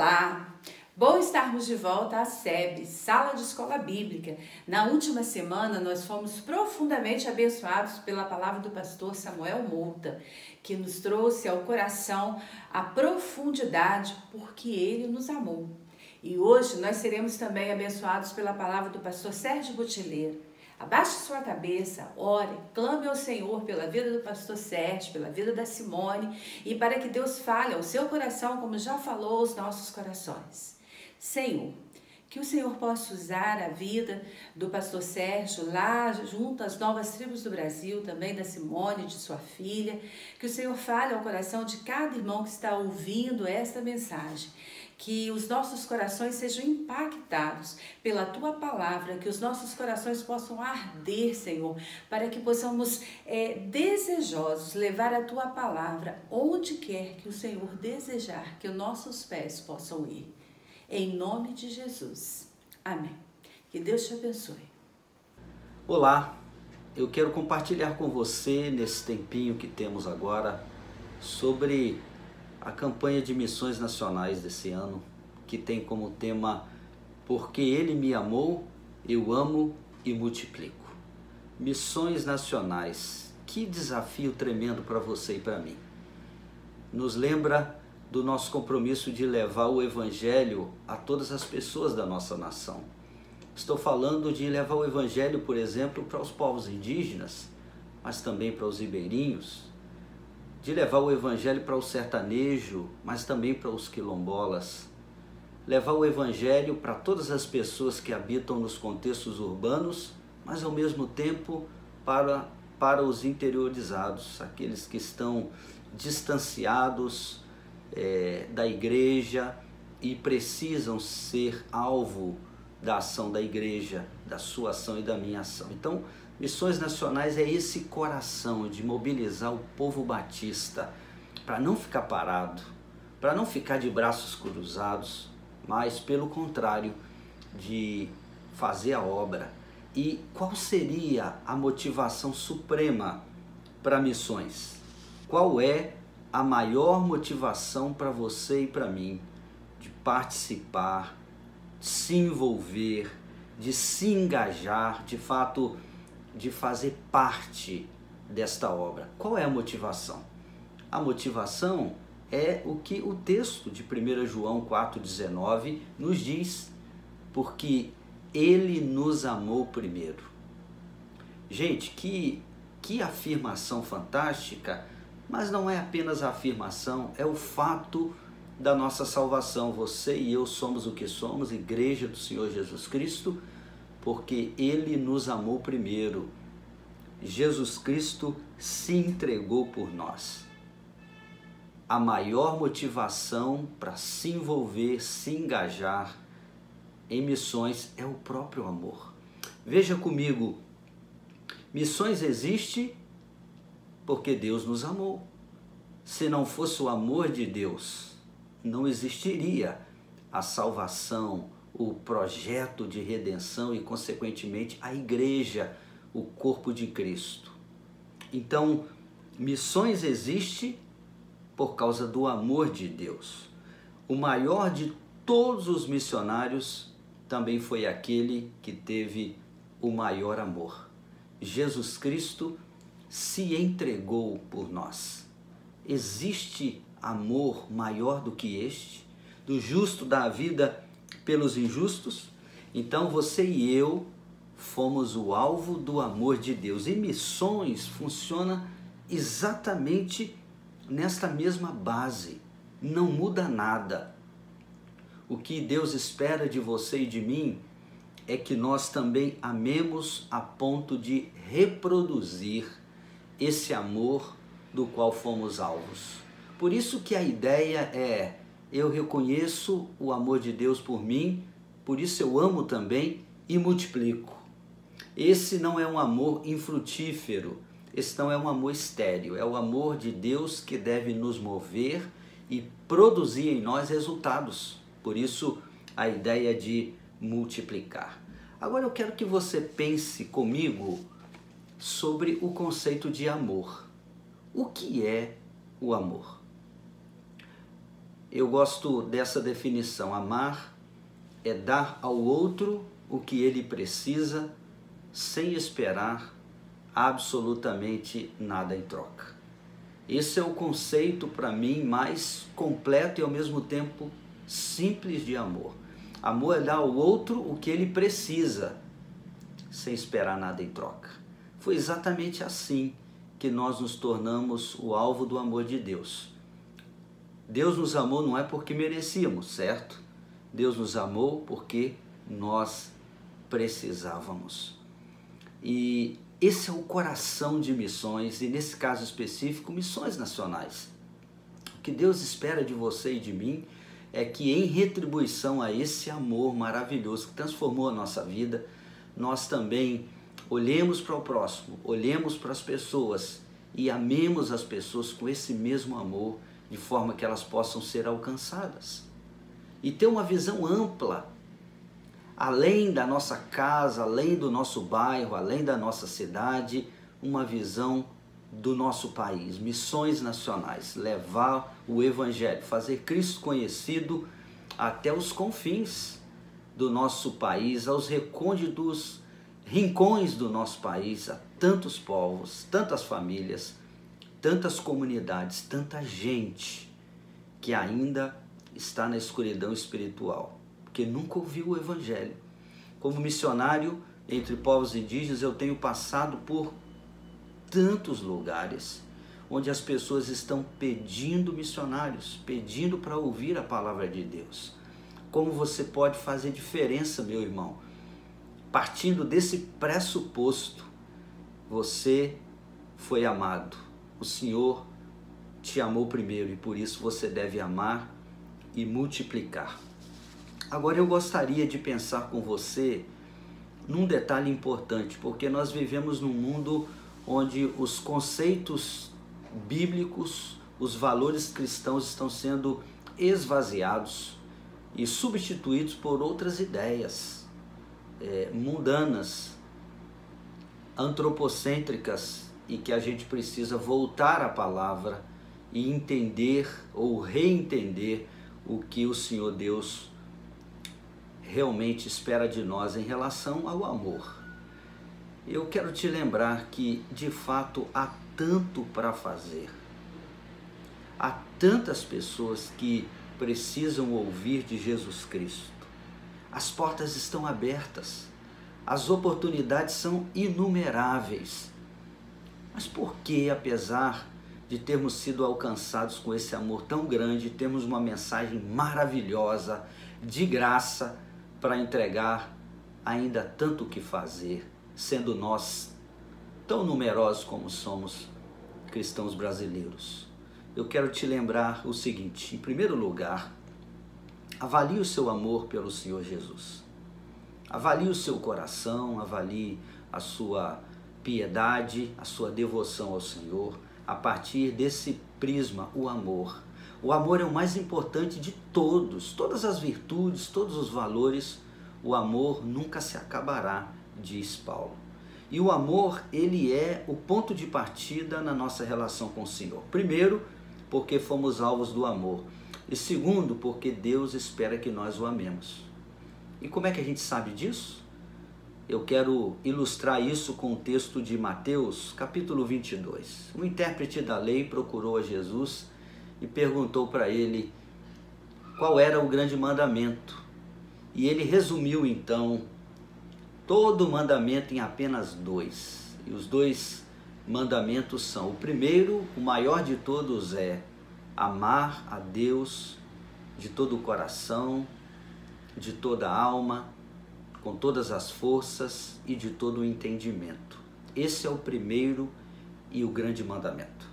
Olá! Bom estarmos de volta à SEB, Sala de Escola Bíblica. Na última semana nós fomos profundamente abençoados pela palavra do pastor Samuel Mouta, que nos trouxe ao coração a profundidade porque ele nos amou. E hoje nós seremos também abençoados pela palavra do pastor Sérgio Botileiro. Abaixe sua cabeça, ore, clame ao Senhor pela vida do pastor Sérgio, pela vida da Simone e para que Deus fale ao seu coração como já falou aos nossos corações. Senhor, que o Senhor possa usar a vida do pastor Sérgio lá junto às novas tribos do Brasil, também da Simone, de sua filha, que o Senhor fale ao coração de cada irmão que está ouvindo esta mensagem, que os nossos corações sejam impactados pela Tua palavra, que os nossos corações possam arder, Senhor, para que possamos desejosos levar a Tua palavra onde quer que o Senhor desejar que os nossos pés possam ir. Em nome de Jesus. Amém. Que Deus te abençoe. Olá, eu quero compartilhar com você nesse tempinho que temos agora sobre a campanha de missões nacionais desse ano, que tem como tema Porque Ele me amou, eu amo e multiplico. Missões nacionais, que desafio tremendo para você e para mim. Nos lembra do nosso compromisso de levar o Evangelho a todas as pessoas da nossa nação. Estou falando de levar o Evangelho, por exemplo, para os povos indígenas, mas também para os ribeirinhos, de levar o Evangelho para o sertanejo, mas também para os quilombolas, levar o Evangelho para todas as pessoas que habitam nos contextos urbanos, mas ao mesmo tempo para os interiorizados, aqueles que estão distanciados da igreja e precisam ser alvo da ação da igreja, da sua ação e da minha ação. Então, Missões Nacionais é esse coração de mobilizar o povo batista para não ficar parado, para não ficar de braços cruzados, mas pelo contrário, de fazer a obra. E qual seria a motivação suprema para missões? Qual é a maior motivação para você e para mim de participar, de se envolver, de se engajar, de fato, de fazer parte desta obra? Qual é a motivação? A motivação é o que o texto de 1 João 4,19 nos diz, porque Ele nos amou primeiro. Gente, que afirmação fantástica! Mas não é apenas a afirmação, é o fato da nossa salvação. Você e eu somos o que somos, Igreja do Senhor Jesus Cristo, porque Ele nos amou primeiro. Jesus Cristo se entregou por nós. A maior motivação para se envolver, se engajar em missões é o próprio amor. Veja comigo, missões existe porque Deus nos amou. Se não fosse o amor de Deus, não existiria a salvação, o projeto de redenção e, consequentemente, a igreja, o corpo de Cristo. Então, missões existe por causa do amor de Deus. O maior de todos os missionários também foi aquele que teve o maior amor. Jesus Cristo se entregou por nós. Existe amor maior do que este? Do justo dar a vida pelos injustos? Então você e eu fomos o alvo do amor de Deus. E missões funciona exatamente nesta mesma base. Não muda nada. O que Deus espera de você e de mim é que nós também amemos a ponto de reproduzir esse amor do qual fomos alvos. Por isso que a ideia é, eu reconheço o amor de Deus por mim, por isso eu amo também e multiplico. Esse não é um amor infrutífero, esse não é um amor estéril, é o amor de Deus que deve nos mover e produzir em nós resultados. Por isso a ideia de multiplicar. Agora eu quero que você pense comigo sobre o conceito de amor. O que é o amor? Eu gosto dessa definição. Amar é dar ao outro o que ele precisa, sem esperar absolutamente nada em troca. Esse é o conceito, para mim, mais completo e ao mesmo tempo simples de amor. Amor é dar ao outro o que ele precisa, sem esperar nada em troca. Foi exatamente assim que nós nos tornamos o alvo do amor de Deus. Deus nos amou não é porque merecíamos, certo? Deus nos amou porque nós precisávamos. E esse é o coração de missões, e nesse caso específico, missões nacionais. O que Deus espera de você e de mim é que, em retribuição a esse amor maravilhoso que transformou a nossa vida, nós também olhemos para o próximo, olhemos para as pessoas e amemos as pessoas com esse mesmo amor, de forma que elas possam ser alcançadas. E ter uma visão ampla, além da nossa casa, além do nosso bairro, além da nossa cidade, uma visão do nosso país, missões nacionais, levar o Evangelho, fazer Cristo conhecido até os confins do nosso país, aos recônditos rincões do nosso país, a tantos povos, tantas famílias, tantas comunidades, tanta gente que ainda está na escuridão espiritual, porque nunca ouviu o Evangelho. Como missionário entre povos indígenas, eu tenho passado por tantos lugares onde as pessoas estão pedindo missionários, pedindo para ouvir a palavra de Deus. Como você pode fazer diferença, meu irmão? Partindo desse pressuposto, você foi amado. O Senhor te amou primeiro e por isso você deve amar e multiplicar. Agora eu gostaria de pensar com você num detalhe importante, porque nós vivemos num mundo onde os conceitos bíblicos, os valores cristãos estão sendo esvaziados e substituídos por outras ideias mundanas, antropocêntricas, e que a gente precisa voltar à palavra e entender ou reentender o que o Senhor Deus realmente espera de nós em relação ao amor. Eu quero te lembrar que, de fato, há tanto para fazer. Há tantas pessoas que precisam ouvir de Jesus Cristo. As portas estão abertas. As oportunidades são inumeráveis. Mas por que, apesar de termos sido alcançados com esse amor tão grande, temos uma mensagem maravilhosa, de graça, para entregar, ainda tanto o que fazer, sendo nós tão numerosos como somos cristãos brasileiros? Eu quero te lembrar o seguinte: em primeiro lugar, avalie o seu amor pelo Senhor Jesus. Avalie o seu coração, avalie a sua piedade, a sua devoção ao Senhor, a partir desse prisma, o amor. O amor é o mais importante de todos, todas as virtudes, todos os valores, o amor nunca se acabará, diz Paulo. E o amor, ele é o ponto de partida na nossa relação com o Senhor. Primeiro, porque fomos alvos do amor. E segundo, porque Deus espera que nós o amemos. E como é que a gente sabe disso? Eu quero ilustrar isso com o texto de Mateus, capítulo 22. O intérprete da lei procurou a Jesus e perguntou para ele qual era o grande mandamento. E ele resumiu então todo o mandamento em apenas dois. E os dois mandamentos são: o primeiro, o maior de todos, é amar a Deus de todo o coração, de toda a alma, com todas as forças e de todo o entendimento. Esse é o primeiro e o grande mandamento.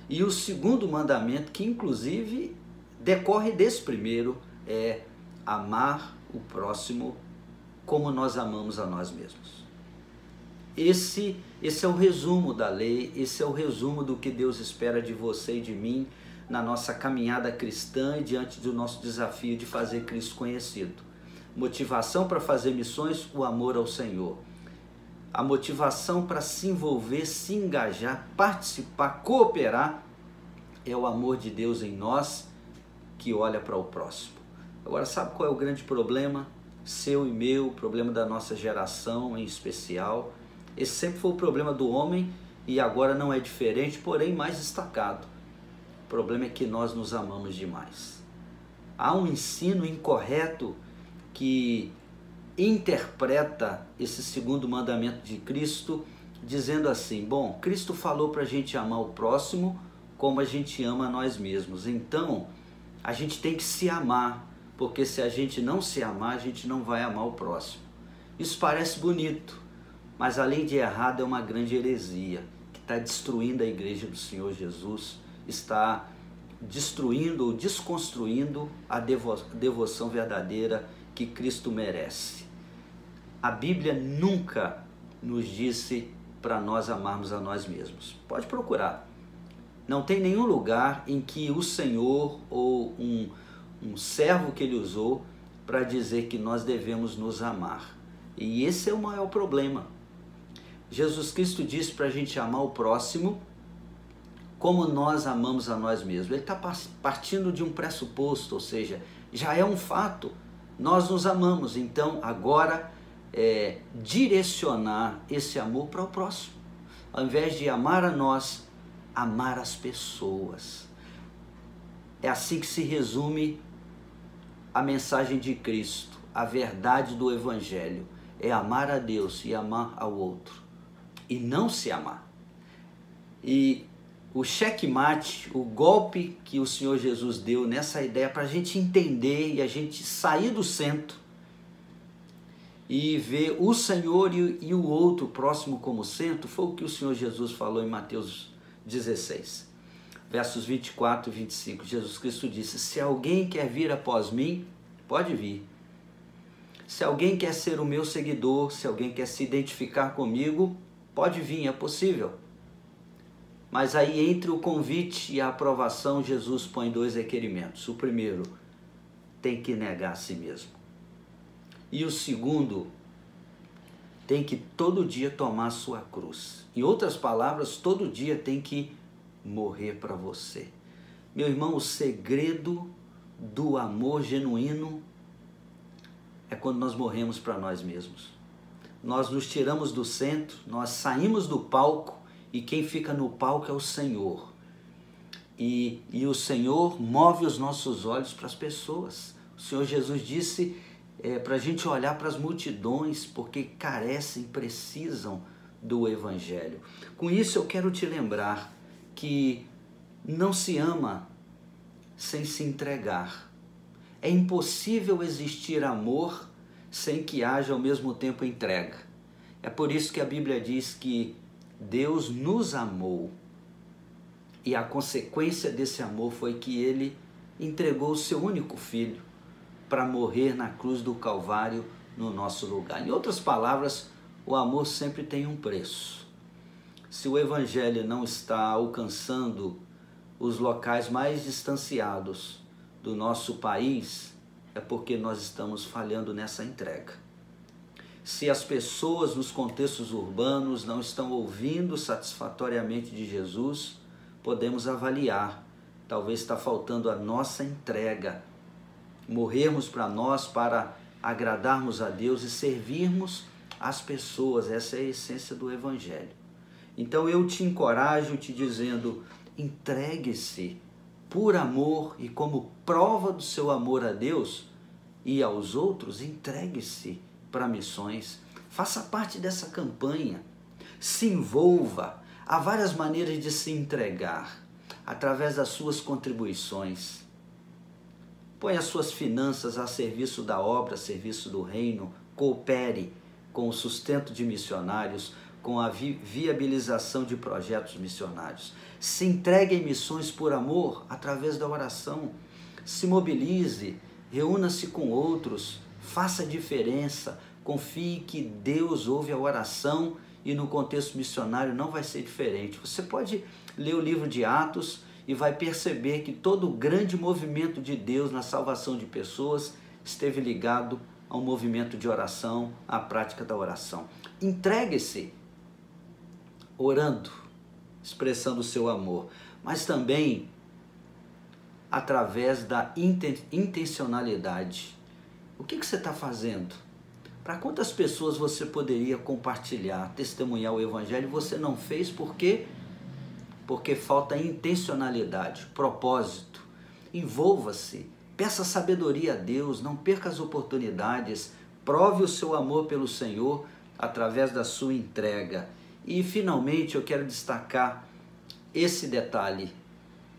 E o segundo mandamento, que inclusive decorre desse primeiro, é amar o próximo como nós amamos a nós mesmos. Esse é o resumo da lei, esse é o resumo do que Deus espera de você e de mim na nossa caminhada cristã e diante do nosso desafio de fazer Cristo conhecido. Motivação para fazer missões, o amor ao Senhor. A motivação para se envolver, se engajar, participar, cooperar, é o amor de Deus em nós que olha para o próximo. Agora, sabe qual é o grande problema? Seu e meu, o problema da nossa geração em especial. Esse sempre foi o problema do homem e agora não é diferente, porém mais destacado. O problema é que nós nos amamos demais. Há um ensino incorreto que interpreta esse segundo mandamento de Cristo, dizendo assim: bom, Cristo falou para a gente amar o próximo como a gente ama a nós mesmos. Então, a gente tem que se amar, porque se a gente não se amar, a gente não vai amar o próximo. Isso parece bonito, mas além de errado é uma grande heresia, que está destruindo a igreja do Senhor Jesus, está destruindo ou desconstruindo a devoção verdadeira que Cristo merece. A Bíblia nunca nos disse para nós amarmos a nós mesmos. Pode procurar. Não tem nenhum lugar em que o Senhor ou um servo que ele usou para dizer que nós devemos nos amar. E esse é o maior problema. Jesus Cristo disse para a gente amar o próximo como nós amamos a nós mesmos. Ele está partindo de um pressuposto, ou seja, já é um fato. Nós nos amamos, então agora direcionar esse amor para o próximo. Ao invés de amar a nós, amar as pessoas. É assim que se resume a mensagem de Cristo, a verdade do Evangelho. É amar a Deus e amar ao outro, e não se amar. E o checkmate, o golpe que o Senhor Jesus deu nessa ideia para a gente entender e a gente sair do centro e ver o Senhor e o outro próximo como centro, foi o que o Senhor Jesus falou em Mateus 16, versos 24 e 25. Jesus Cristo disse: se alguém quer vir após mim, pode vir. Se alguém quer ser o meu seguidor, se alguém quer se identificar comigo, pode vir, é possível. Mas aí entre o convite e a aprovação, Jesus põe dois requerimentos. O primeiro, tem que negar a si mesmo. E o segundo, tem que todo dia tomar a sua cruz. Em outras palavras, todo dia tem que morrer para você. Meu irmão, o segredo do amor genuíno é quando nós morremos para nós mesmos. Nós nos tiramos do centro, nós saímos do palco e quem fica no palco é o Senhor. E o Senhor move os nossos olhos para as pessoas. O Senhor Jesus disse para a gente olhar para as multidões, porque carecem, precisam do Evangelho. Com isso eu quero te lembrar que não se ama sem se entregar. É impossível existir amor sem que haja ao mesmo tempo entrega. É por isso que a Bíblia diz que Deus nos amou e a consequência desse amor foi que Ele entregou o seu único filho para morrer na cruz do Calvário no nosso lugar. Em outras palavras, o amor sempre tem um preço. Se o Evangelho não está alcançando os locais mais distanciados do nosso país, é porque nós estamos falhando nessa entrega. Se as pessoas nos contextos urbanos não estão ouvindo satisfatoriamente de Jesus, podemos avaliar. Talvez está faltando a nossa entrega. Morrermos para nós, para agradarmos a Deus e servirmos as pessoas. Essa é a essência do Evangelho. Então eu te encorajo te dizendo, entregue-se por amor e como prova do seu amor a Deus e aos outros, entregue-se para missões. Faça parte dessa campanha. Se envolva. Há várias maneiras de se entregar, através das suas contribuições. Põe as suas finanças a serviço da obra, a serviço do reino. Coopere com o sustento de missionários, com a viabilização de projetos missionários. Se entregue em missões por amor, através da oração. Se mobilize, reúna-se com outros, faça diferença. Confie que Deus ouve a oração e no contexto missionário não vai ser diferente. Você pode ler o livro de Atos e vai perceber que todo o grande movimento de Deus na salvação de pessoas esteve ligado ao movimento de oração, à prática da oração. Entregue-se orando, expressando o seu amor, mas também através da intencionalidade. O que você está fazendo? Para quantas pessoas você poderia compartilhar, testemunhar o Evangelho e você não fez por quê? Porque falta intencionalidade, propósito. Envolva-se, peça sabedoria a Deus, não perca as oportunidades, prove o seu amor pelo Senhor através da sua entrega. E finalmente eu quero destacar esse detalhe: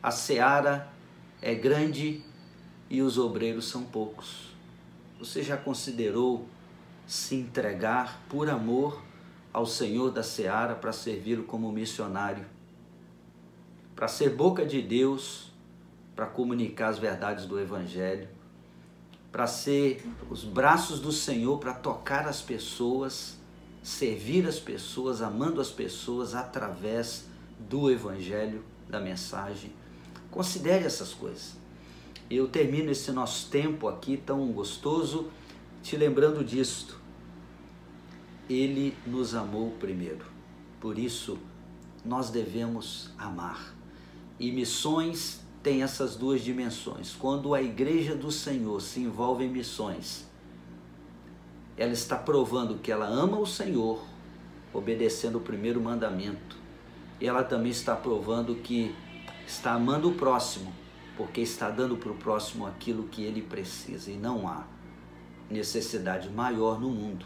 a seara é grande e os obreiros são poucos. Você já considerou se entregar por amor ao Senhor da seara para servi-lo como missionário? Para ser boca de Deus, para comunicar as verdades do Evangelho, para ser os braços do Senhor, para tocar as pessoas, servir as pessoas, amando as pessoas através do Evangelho, da mensagem. Considere essas coisas. Eu termino esse nosso tempo aqui tão gostoso te lembrando disto. Ele nos amou primeiro, por isso nós devemos amar. E missões têm essas duas dimensões. Quando a igreja do Senhor se envolve em missões, ela está provando que ela ama o Senhor, obedecendo o primeiro mandamento. E ela também está provando que está amando o próximo, porque está dando para o próximo aquilo que ele precisa. E não há necessidade maior no mundo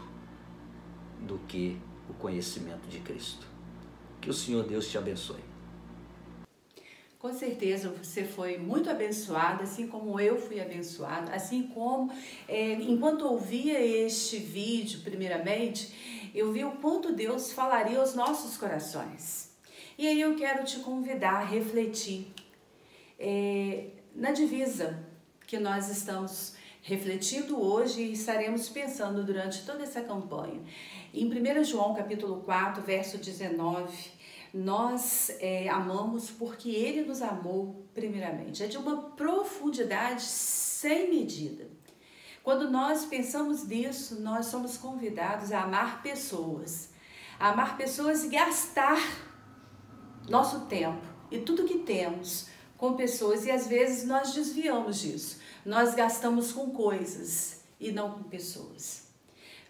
do que o conhecimento de Cristo. Que o Senhor Deus te abençoe. Com certeza você foi muito abençoado, assim como eu fui abençoado, assim como enquanto ouvia este vídeo, primeiramente, eu vi o quanto Deus falaria aos nossos corações. E aí eu quero te convidar a refletir na divisa que nós estamos refletindo hoje e estaremos pensando durante toda essa campanha. Em 1 João capítulo 4, verso 19, nós amamos porque Ele nos amou primeiramente. É de uma profundidade sem medida. Quando nós pensamos nisso, nós somos convidados a amar pessoas e gastar nosso tempo e tudo que temos com pessoas, e às vezes nós desviamos disso. Nós gastamos com coisas e não com pessoas.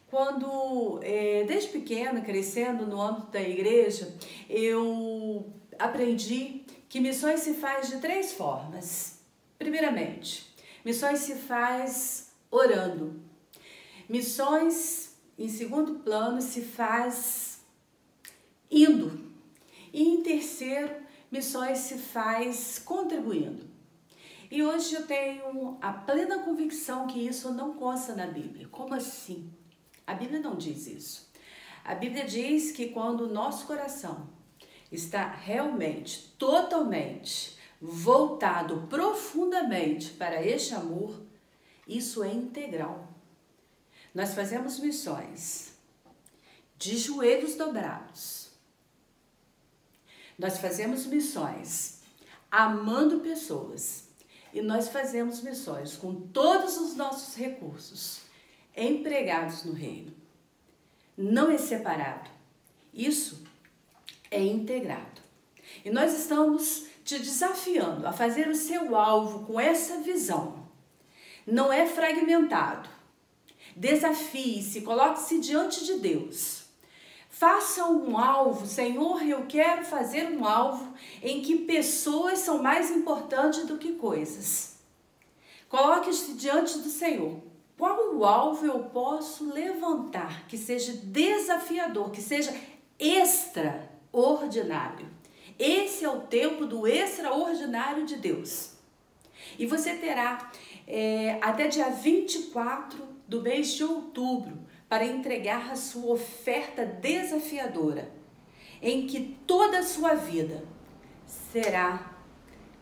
Quando, desde pequena, crescendo no âmbito da igreja, eu aprendi que missões se faz de 3 formas. Primeiramente, missões se faz orando. Missões, em segundo plano, se faz indo. E em terceiro, missões se faz contribuindo. E hoje eu tenho a plena convicção que isso não consta na Bíblia. Como assim? A Bíblia não diz isso. A Bíblia diz que quando o nosso coração está realmente, totalmente voltado profundamente para este amor, isso é integral. Nós fazemos missões de joelhos dobrados. Nós fazemos missões amando pessoas. E nós fazemos missões com todos os nossos recursos empregados no reino. Não é separado. Isso é integrado. E nós estamos te desafiando a fazer o seu alvo com essa visão. Não é fragmentado. Desafie-se, coloque-se diante de Deus. Faça um alvo, Senhor, eu quero fazer um alvo em que pessoas são mais importantes do que coisas. Coloque-se diante do Senhor. Qual alvo eu posso levantar que seja desafiador, que seja extraordinário? Esse é o tempo do extraordinário de Deus. E você terá até dia 24 do mês de outubro para entregar a sua oferta desafiadora, em que toda a sua vida será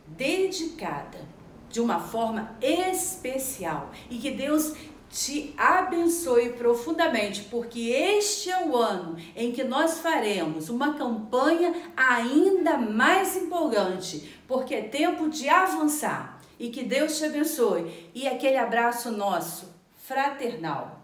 dedicada de uma forma especial e que Deus te abençoe profundamente, porque este é o ano em que nós faremos uma campanha ainda mais empolgante, porque é tempo de avançar. E que Deus te abençoe. E aquele abraço nosso, fraternal.